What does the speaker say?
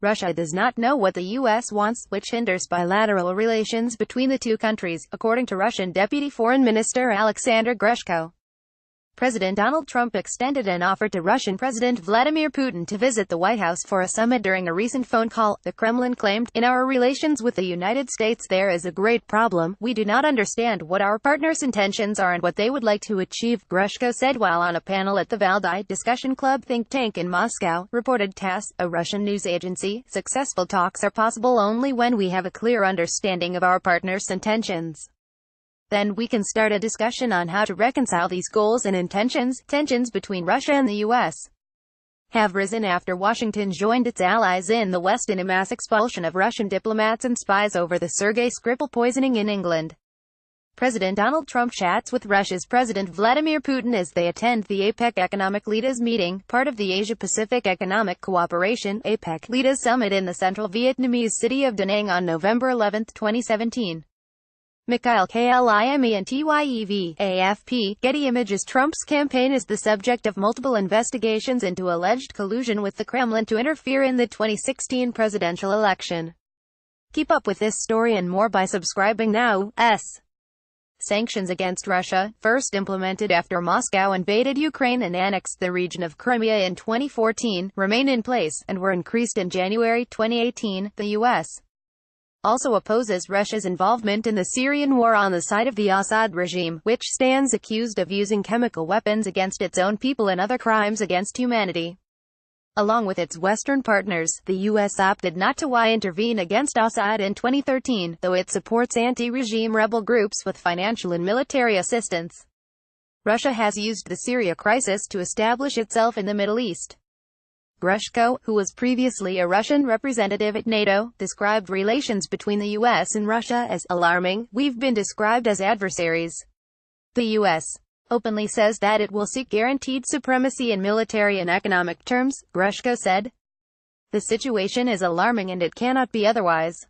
Russia does not know what the U.S. wants, which hinders bilateral relations between the two countries, according to Russian Deputy Foreign Minister Aleksander Grushko. President Donald Trump extended an offer to Russian President Vladimir Putin to visit the White House for a summit during a recent phone call. The Kremlin claimed, "In our relations with the United States there is a great problem. We do not understand what our partners' intentions are and what they would like to achieve," Grushko said while on a panel at the Valdai Discussion Club think tank in Moscow, reported TASS, a Russian news agency. Successful talks are possible only when we have a clear understanding of our partners' intentions. Then we can start a discussion on how to reconcile these goals and intentions. Tensions between Russia and the U.S. have risen after Washington joined its allies in the West in a mass expulsion of Russian diplomats and spies over the Sergei Skripal poisoning in England. President Donald Trump chats with Russia's President Vladimir Putin as they attend the APEC Economic Leaders Meeting, part of the Asia-Pacific Economic Cooperation (APEC) Leaders Summit in the central Vietnamese city of Da Nang on November 11, 2017. Mikhail Klimantyev, AFP, Getty Images. Trump's campaign is the subject of multiple investigations into alleged collusion with the Kremlin to interfere in the 2016 presidential election. Keep up with this story and more by subscribing now. Sanctions against Russia, first implemented after Moscow invaded Ukraine and annexed the region of Crimea in 2014, remain in place, and were increased in January 2018. The U.S. also opposes Russia's involvement in the Syrian war on the side of the Assad regime, which stands accused of using chemical weapons against its own people and other crimes against humanity. Along with its Western partners, the U.S. opted not to intervene against Assad in 2013, though it supports anti-regime rebel groups with financial and military assistance. Russia has used the Syria crisis to establish itself in the Middle East. Grushko, who was previously a Russian representative at NATO, described relations between the U.S. and Russia as alarming. "We've been described as adversaries. The U.S. openly says that it will seek guaranteed supremacy in military and economic terms," Grushko said. "The situation is alarming and it cannot be otherwise.